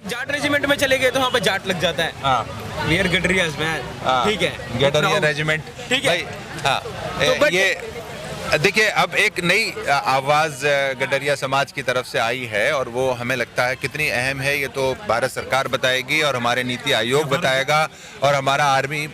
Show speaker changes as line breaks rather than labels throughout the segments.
Jat regiment में चले गए तो वहाँ पे जाट लग जाता है।
हाँ,
वी आर गडरियास मैन। ठीक है,
गडरिया रेजिमेंट।
ठीक है।
हाँ,
तो
ये देखिए, अब एक नई आवाज़ गडरिया समाज की तरफ से आई है और वो हमें लगता है कितनी अहम है ये तो भारत सरकार बताएगी और हमारे नीति आयोग बताएगा और हमारा आर्मी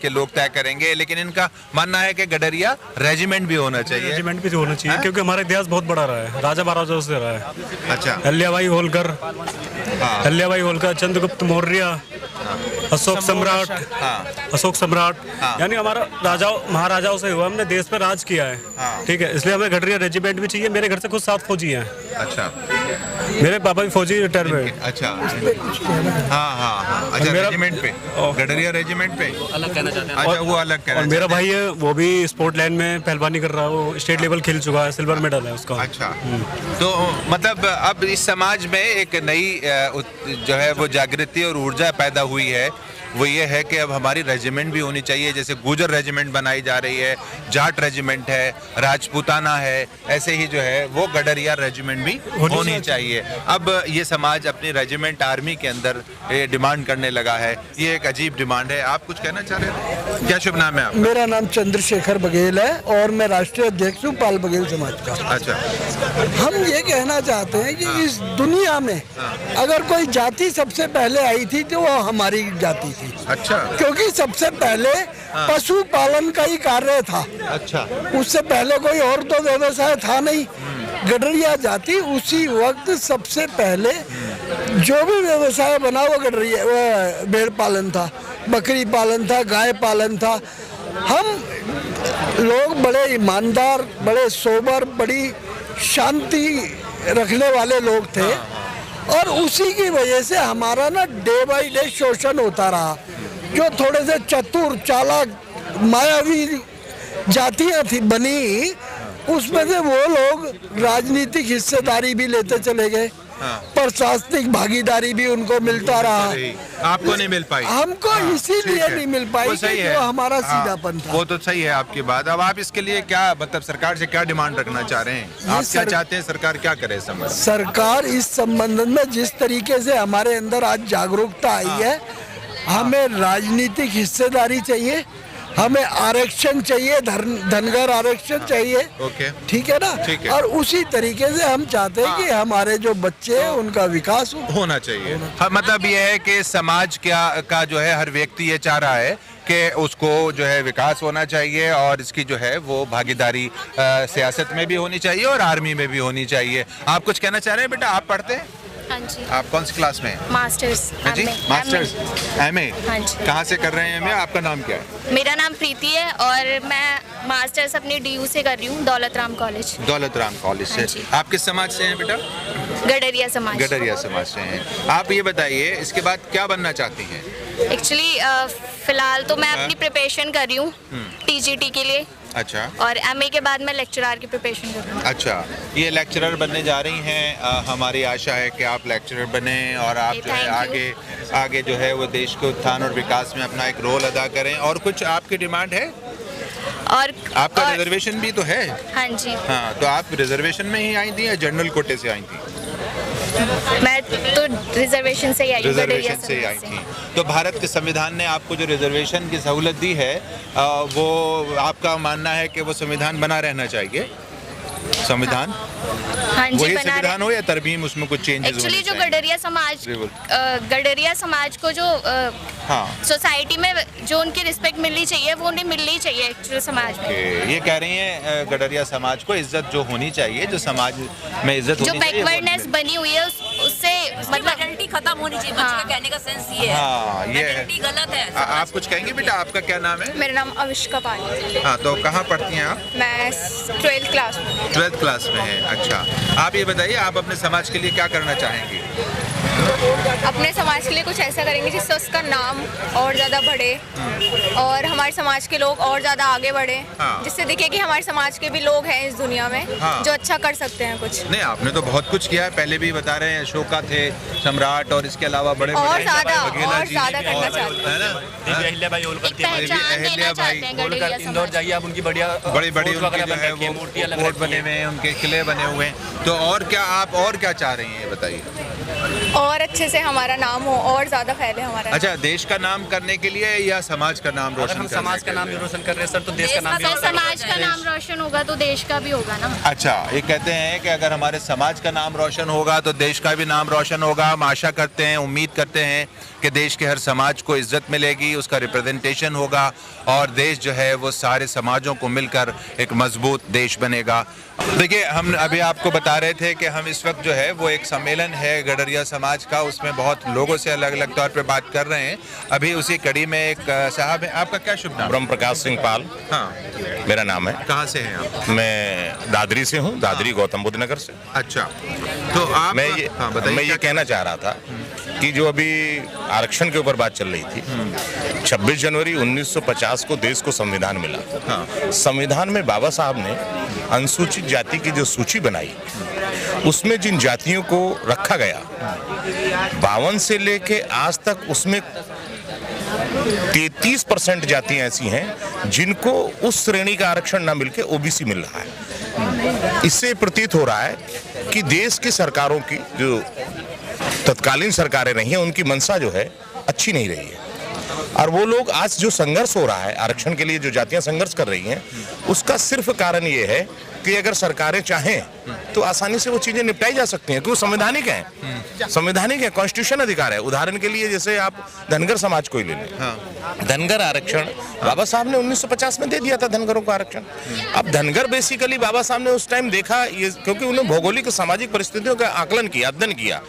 के लोग तय करेंगे। लेकिन इनका मानना है कि गडरिया रेजिमेंट भी होना चाहिए।
रेजिमेंट भी होना चाहिए क्योंकि हमारा इतिहास बहुत बड़ा रहा है, राजा महाराजाओं से रहा है।
अच्छा।
अहिल्याबाई होलकर,
हाँ।
अहिल्याबाई होलकर, चंद्रगुप्त मौर्य, अशोक सम्राट, अशोक सम्राट, यानी हमारा राजाओं महाराजाओं से हुआ, हमने देश पर राज किया है। ठीक है, इसलिए हमें गडरिया रेजिमेंट भी चाहिए। मेरे घर से खुद 7 फौजी हैं।
अच्छा।
मेरे पापा भी फौजी रिटायर हुए।
अच्छा। हाँ हाँ हाँ। अच्छा, रेजिमेंट पे, गडरिया रेजिमेंट पे अलग कहना चाहते हैं। अच्छा, वो अलग कहना।
और मेरा भाई है, वो भी स्पोर्ट लाइन में पहलवानी कर रहा है, वो स्टेट लेवल खेल चुका है, सिल्वर मेडल है उसका।
अच्छा। तो मतलब अब इस समाज में एक नई जो है वो जागृति और ऊर्जा पैदा हुई है, वो ये है कि अब हमारी रेजिमेंट भी होनी चाहिए। जैसे गुजर रेजिमेंट बनाई जा रही है, जाट रेजिमेंट है, राजपूताना है, ऐसे ही जो है वो गडरिया रेजिमेंट भी होनी चाहिए। अब ये समाज अपनी रेजिमेंट आर्मी के अंदर डिमांड करने लगा है। ये एक अजीब डिमांड है। आप कुछ कहना चाह रहे थे? क्या शुभ नाम है आपका?
मेरा नाम चंद्रशेखर बघेल है और मैं राष्ट्रीय अध्यक्ष हूँ पाल बघेल समाज का।
अच्छा।
हम ये कहना चाहते हैं कि इस दुनिया में अगर कोई जाति सबसे पहले आई थी तो वो हमारी जाति थी।
अच्छा।
क्योंकि सबसे पहले पशु पालन का ही कार्य था।
अच्छा।
उससे पहले कोई और तो व्यवसाय था नहीं। गडरिया जाति उसी वक्त सबसे पहले जो भी व्यवसाय बना वो गडरिया, भेड़ पालन था, बकरी पालन था, गाय पालन था। हम लोग बड़े ईमानदार, बड़े सोबर, बड़ी शांति रखने वाले लोग थे और उसी की वजह से हमारा ना डे बाय डे शोषण होता रहा। जो थोड़े से चतुर, चालाक, मायावी जातियां थी बनी, उसमें से वो लोग राजनीतिक हिस्सेदारी भी लेते चले गए। प्रशासनिक भागीदारी भी उनको मिलता रहा।
आपको नहीं मिल पाई?
हमको इसीलिए नहीं मिल पाई कि वो हमारा सीधापन था।
वो तो सही है आपकी बात। अब आप इसके लिए क्या, मतलब सरकार से क्या डिमांड रखना चाह रहे हैं? आप क्या चाहते हैं सरकार क्या करे इस संबंध?
सरकार इस संबंध में जिस तरीके से हमारे अंदर आज जागरूकता आई है, हमें राजनीतिक हिस्सेदारी चाहिए, हमें आरक्षण चाहिए, धनगर आरक्षण चाहिए।
ओके।
ठीक है ना?
ठीक है।
और उसी तरीके से हम चाहते हैं कि हमारे जो बच्चे हैं उनका विकास
होना चाहिए। मतलब ये है कि समाज का जो है हर व्यक्ति ये चाह रहा है कि उसको जो है विकास होना चाहिए और इसकी जो है वो भागीदारी सियासत में भी होनी चाहिए और आर्मी में भी होनी चाहिए। आप कुछ कहना चाह रहे हैं बेटा? आप पढ़ते हैं?
हाँ जी।
आप कौन सी क्लास में हैं?
मास्टर्स।
जी, मास्टर्स एमए।
हाँ जी।
कहाँ से कर रहे हैं एमए? आपका नाम क्या है?
मेरा नाम प्रीति है और मैं मास्टर्स अपनी डीयू से कर रही हूँ, दौलत राम कॉलेज।
दौलत राम कॉलेज से। आप किस समाज से हैं बेटा?
गडरिया समाज।
गडरिया समाज से हैं। आप ये बताइए, इसके बाद क्या बनना चाहती हैं?
एक्चुअली फिलहाल तो मैं अपनी प्रिपरेशन कर रही हूँ टीजीटी के लिए।
अच्छा।
और एमए के बाद मैं लेक्चरर की प्रिपरेशन कर रही हूँ।
अच्छा, ये लेक्चरर बनने जा रही हैं। हमारी आशा है कि आप लेक्चरर बने और आप जो है आगे जो है वो देश के उत्थान और विकास में अपना एक रोल अदा करें। और कुछ आपकी डिमांड है?
और
आपका रिजर्वेशन भी तो है?
हाँ जी।
हाँ, तो आप रिजर्वेशन में ही आई थी या जनरल कोटे से आई थी?
मैं तो रिजर्वेशन से ही आई हूँ।
रिजर्वेशन से आई थी। तो भारत के संविधान ने आपको जो रिजर्वेशन की सहूलत दी है, वो आपका मानना है कि वो संविधान बना रहना चाहिए? संविधान
हाँ जी,
वही संविधान हो या तरमीम उसमें कुछ चेंजेस?
एक्चुअली जो गडरिया समाज को जो सोसाइटी में जो उनकी रिस्पेक्ट मिलनी चाहिए वो उन्हें मिलनी चाहिए एक्चुअली समाज में।
ये कह रही हैं गडरिया समाज को इज्जत जो होनी चाहिए, जो समाज में इज्जत होनी चाहिए,
जो बैकवर्डनेस बनी हुई है उससे
मतलब खत्म होनी चाहिए। बच्चे का कहने का सेंस ये है।
हाँ, ये
गलत है।
आप कुछ कहेंगे बेटा? आपका क्या नाम है?
मेरा नाम अविष्का पाल है।
हाँ, तो कहाँ पढ़ती हैं आप?
मैं 12th क्लास में।
12th क्लास में है। अच्छा, आप ये बताइए, आप अपने समाज के लिए क्या करना चाहेंगे?
अपने समाज के लिए कुछ ऐसा करेंगे जिससे उसका नाम और ज़्यादा बढ़े और हमारे समाज के लोग और ज़्यादा आगे बढ़े। जिससे दिखे कि हमारे समाज के भी लोग हैं इस दुनिया में जो अच्छा कर सकते हैं कुछ।
नहीं, आपने तो बहुत कुछ किया है, पहले भी बता रहे हैं, अशोका थे, सम्राट, और इसके अलावा बड़े
और ज़्यादा करना चाहते हैं।
अहिल्याबाई
इंदौर जाइए आप, उनकी
बड़ी बड़ी उनकी जो है वो कोर्ट बने हुए हैं, उनके किले बने हुए हैं। तो और क्या आप और क्या चाह रही हैं, ये बताइए?
और अच्छे से हमारा नाम हो और ज़्यादा फैले हमारा।
अच्छा, देश का नाम करने के लिए या समाज का नाम रोशन?
अगर हम समाज का नाम रोशन कर रहे हैं सर, तो देश का नाम भी
अगर समाज का नाम रोशन होगा तो देश का भी होगा ना।
अच्छा, ये कहते हैं कि अगर हमारे समाज का नाम रोशन होगा तो देश का भी नाम रोशन होगा। हम आशा करते हैं, उम्मीद करते हैं कि देश के हर समाज को इज्जत मिलेगी, उसका रिप्रेजेंटेशन होगा और देश जो है वो सारे समाजों को मिलकर एक मजबूत देश बनेगा। देखिए, हम अभी आपको बता रहे थे कि हम इस वक्त जो है वो एक सम्मेलन है गडरिया समाज का, उसमें बहुत लोगों से अलग अलग तौर पे बात कर रहे हैं। अभी उसी कड़ी में एक साहब है, आपका क्या शुभ नाम?
ब्रह्म प्रकाश सिंह पाल।
हाँ,
मेरा नाम है।
कहाँ से हैं आप?
मैं दादरी से हूँ, दादरी गौतम बुद्ध नगर से।
अच्छा, तो आप
मैं ये कहना चाह रहा था कि जो अभी आरक्षण के ऊपर बात चल रही थी, 26 जनवरी 1950 को देश को संविधान मिला। संविधान में बाबा साहब ने अनुसूचित जाति की जो सूची बनाई, उसमें जिन जातियों को रखा गया 52 से लेके आज तक, उसमें 33% जातियां ऐसी हैं जिनको उस श्रेणी का आरक्षण ना मिलके ओबीसी मिल रहा है। इससे प्रतीत हो रहा है कि देश की सरकारों की जो तत्कालीन सरकारें रही हैं, उनकी मंशा जो है अच्छी नहीं रही है। और वो लोग आज जो संघर्ष हो रहा है आरक्षण के लिए, जो जातियां संघर्ष कर रही हैं, उसका सिर्फ कारण ये है कि अगर सरकारें चाहें तो आसानी से वो चीजें निपटाई जा सकती हैं, क्योंकि संवैधानिक है, संवैधानिक है, कॉन्स्टिट्यूशन अधिकार है। उदाहरण के लिए जैसे आप धनगर समाज को ही ले लें। धनगर आरक्षण बाबा साहब ने 1950 में दे दिया था धनगरों को आरक्षण। अब धनगर बेसिकली बाबा साहब ने उस टाइम देखा, ये क्योंकि उन्होंने भौगोलिक सामाजिक परिस्थितियों का आकलन किया, अध्ययन किया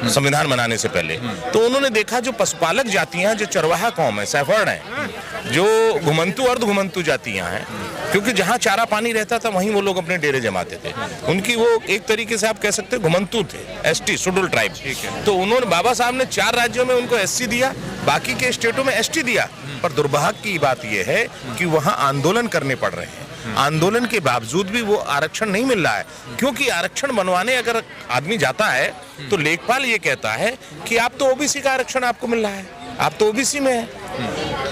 संविधान बनाने से पहले, तो उन्होंने देखा जो पशुपालक जातियां, जो चरवाहा कौम है, सैफर्ड है, जो घुमंतु अर्ध घुमंतु जातियां हैं, क्योंकि जहां चारा पानी रहता था वहीं वो लोग अपने डेरे जमाते थे, उनकी वो एक तरीके से आप कह सकते हैं घुमंतु थे, एसटी शेड्यूल ट्राइब। तो उन्होंने, बाबा साहब ने 4 राज्यों में उनको एससी दिया, बाकी के स्टेटों में एसटी दिया। पर दुर्भाग्य की बात यह है कि वहां आंदोलन करने पड़ रहे हैं। आंदोलन के बावजूद भी वो आरक्षण नहीं मिल रहा है, क्योंकि आरक्षण बनवाने अगर आदमी जाता है तो लेखपाल ये कहता है कि आप तो ओबीसी का आरक्षण आपको मिल रहा है, आप तो ओबीसी में है,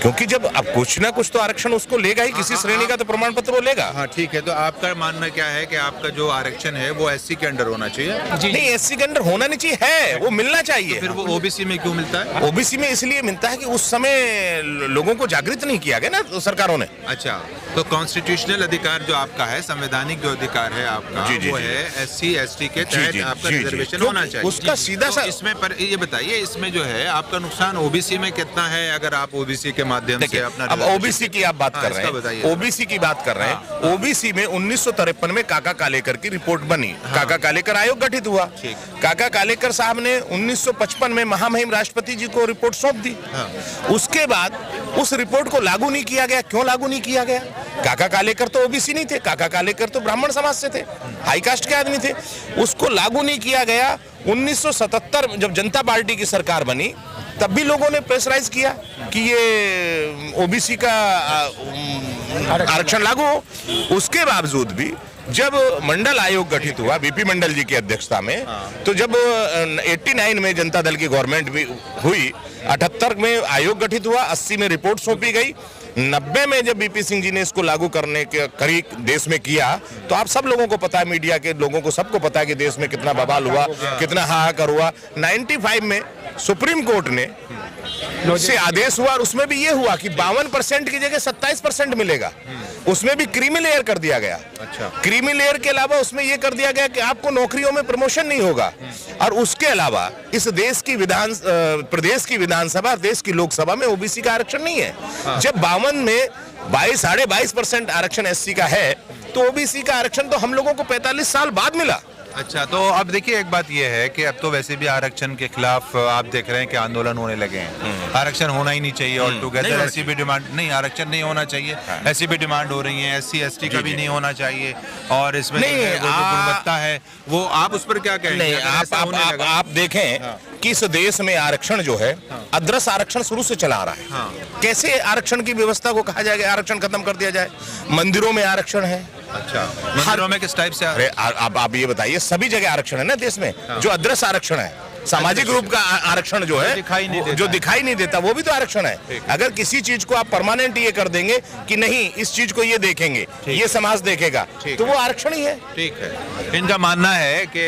क्योंकि जब अब कुछ ना कुछ तो आरक्षण उसको लेगा ही, किसी श्रेणी का तो प्रमाण पत्र वो लेगा।
हाँ, ठीक है। तो आपका मानना क्या है कि आपका जो आरक्षण है वो एससी के अंडर होना चाहिए?
नहीं, एससी के अंडर होना नहीं चाहिए, है वो मिलना चाहिए।
तो फिर वो ओबीसी में क्यों मिलता है?
ओबीसी में इसलिए मिलता है कि उस समय लोगों को जागृत नहीं किया गया ना सरकारों ने।
अच्छा, तो कॉन्स्टिट्यूशनल अधिकार जो आपका है, संवैधानिक जो अधिकार है आपका, वो है एससी एसटी के तहत आपका रिजर्वेशन होना चाहिए,
उसका सीधा सा।
इसमें पर ये बताइए, इसमें जो है आपका नुकसान ओबीसी में कितना है अगर आप ओबीसी के माध्यम से अपना?
अब ओबीसी की आप बात कर रहे हैं, ओबीसी की बात कर रहे हैं। ओबीसी में 1953 में काका कालेकर की रिपोर्ट बनी, काका कालेकर आयोग गठित हुआ। काका कालेकर साहब ने 1955 में महामहिम राष्ट्रपति जी को रिपोर्ट सौंप दी। उसके बाद उस रिपोर्ट को लागू नहीं किया गया। क्यों लागू नहीं किया गया? काका कालेकर तो ओबीसी नहीं थे, काका कालेकर तो ब्राह्मण समाज से थे, हाई कास्ट के आदमी थे। उसको लागू नहीं किया गया। 1977 जब जनता पार्टी की सरकार बनी, तब भी लोगों ने प्रेशराइज किया कि ये ओबीसी का आरक्षण लागू हो। उसके बावजूद भी जब मंडल आयोग गठित हुआ बीपी मंडल जी की अध्यक्षता में, तो जब 89 में जनता दल की गवर्नमेंट भी हुई, 78 में आयोग गठित हुआ, 80 में रिपोर्ट सौंपी गई, 90 में जब बीपी सिंह जी ने इसको लागू करने के करीब देश में किया, तो आप सब लोगों को पता है, मीडिया के लोगों को सबको पता है कि देश में कितना बवाल हुआ, कितना हाहाकार हुआ। 95 में सुप्रीम कोर्ट ने से आदेश हुआ और उसमें भी ये हुआ कि 52% की जगह 27% मिलेगा। उसमें भी क्रीमी लेयर कर दिया गया। अच्छा, क्रीमी लेयर के अलावा उसमें ये कर दिया गया कि आपको नौकरियों में प्रमोशन नहीं होगा। और उसके अलावा इस देश की प्रदेश की विधानसभा, देश की लोकसभा में ओबीसी का आरक्षण नहीं है। जब 52 में 22-22% आरक्षण एससी का है, तो ओबीसी का आरक्षण तो हम लोगों को 45 साल बाद मिला।
अच्छा, तो अब देखिए, एक बात यह है कि अब तो वैसे भी आरक्षण के खिलाफ आप देख रहे हैं कि आंदोलन होने लगे हैं। आरक्षण होना ही नहीं चाहिए और टुगेदर ऐसी भी डिमांड नहीं, आरक्षण नहीं होना चाहिए, ऐसी भी डिमांड हो रही है। एससी एसटी का भी नहीं होना चाहिए और इसमें जो गुणवत्ता है वो, आप उस पर क्या कहेंगे?
आप देखें कि इस देश में आरक्षण जो है, अदृश्य आरक्षण शुरू से चला आ रहा है। कैसे आरक्षण की व्यवस्था को कहा जाएगा आरक्षण खत्म कर दिया जाए? मंदिरों में आरक्षण है।
अच्छा, मंदिरों में किस टाइप से?
अरे आप ये बताइए, सभी जगह आरक्षण है ना देश में, जो अदृश्य आरक्षण है सामाजिक रूप का आरक्षण जो है जो दिखाई नहीं देता वो भी तो आरक्षण है। अगर किसी चीज को आप परमानेंट ये कर देंगे कि नहीं इस चीज को ये देखेंगे, ये समाज देखेगा, तो वो आरक्षण ही है।
ठीक है, इनका मानना है कि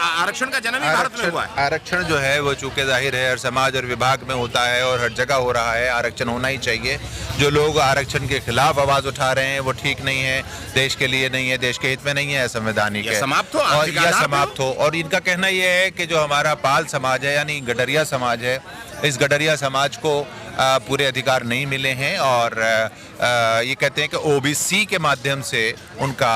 आरक्षण का जन्म ही भारत में हुआ है।
आरक्षण जो है वो चूंकि जाहिर है हर समाज और विभाग में होता है और हर जगह हो रहा है, आरक्षण होना ही चाहिए। जो लोग आरक्षण के खिलाफ आवाज उठा रहे हैं वो ठीक नहीं है, देश के लिए नहीं है, देश के हित में नहीं है, संवैधानिक है,
समाप्त हो।
और इनका कहना यह है कि जो हमारा पाल समाज है यानी गडरिया समाज है, इस गडरिया समाज को पूरे अधिकार नहीं मिले हैं और ये कहते हैं कि ओबीसी के माध्यम से उनका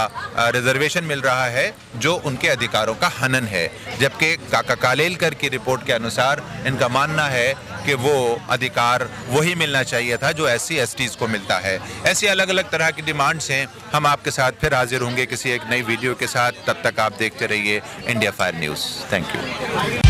रिजर्वेशन मिल रहा है जो उनके अधिकारों का हनन है। जबकि काका कालेलकर की रिपोर्ट के अनुसार इनका मानना है कि वो अधिकार वही मिलना चाहिए था जो SC STs को मिलता है। ऐसी अलग अलग तरह की डिमांड्स हैं। हम आपके साथ फिर हाजिर होंगे किसी एक नई वीडियो के साथ। तब तक आप देखते रहिए India fire news. Thank you.